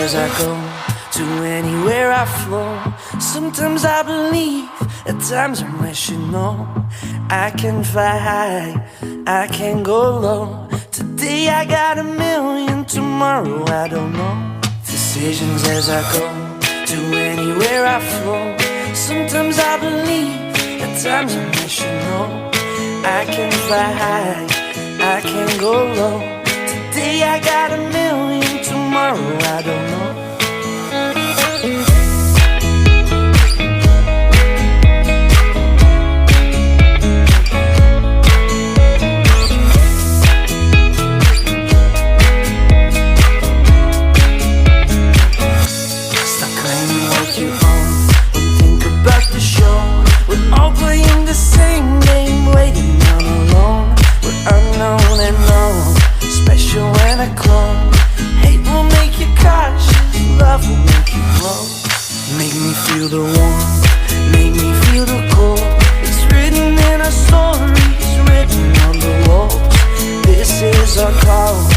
as I go, to anywhere I flow. Sometimes I believe, at times I'm wishing no. I can fly high, I can go low. Today I got a million, tomorrow I don't know. Decisions as I go, to anywhere I flow. Sometimes I believe, at times I'm wishing no. I can fly high, I can go low. Today I got a million, tomorrow I don't know. Stop claiming what you own, don't think about the show. We're all playing the same game, waiting on alone. We're unknown and known, special when I clone. Hate will make you cautious, love will make you grow. Make me feel the warmth, make me feel the cold. It's written in our stories, written on the walls. This is our call.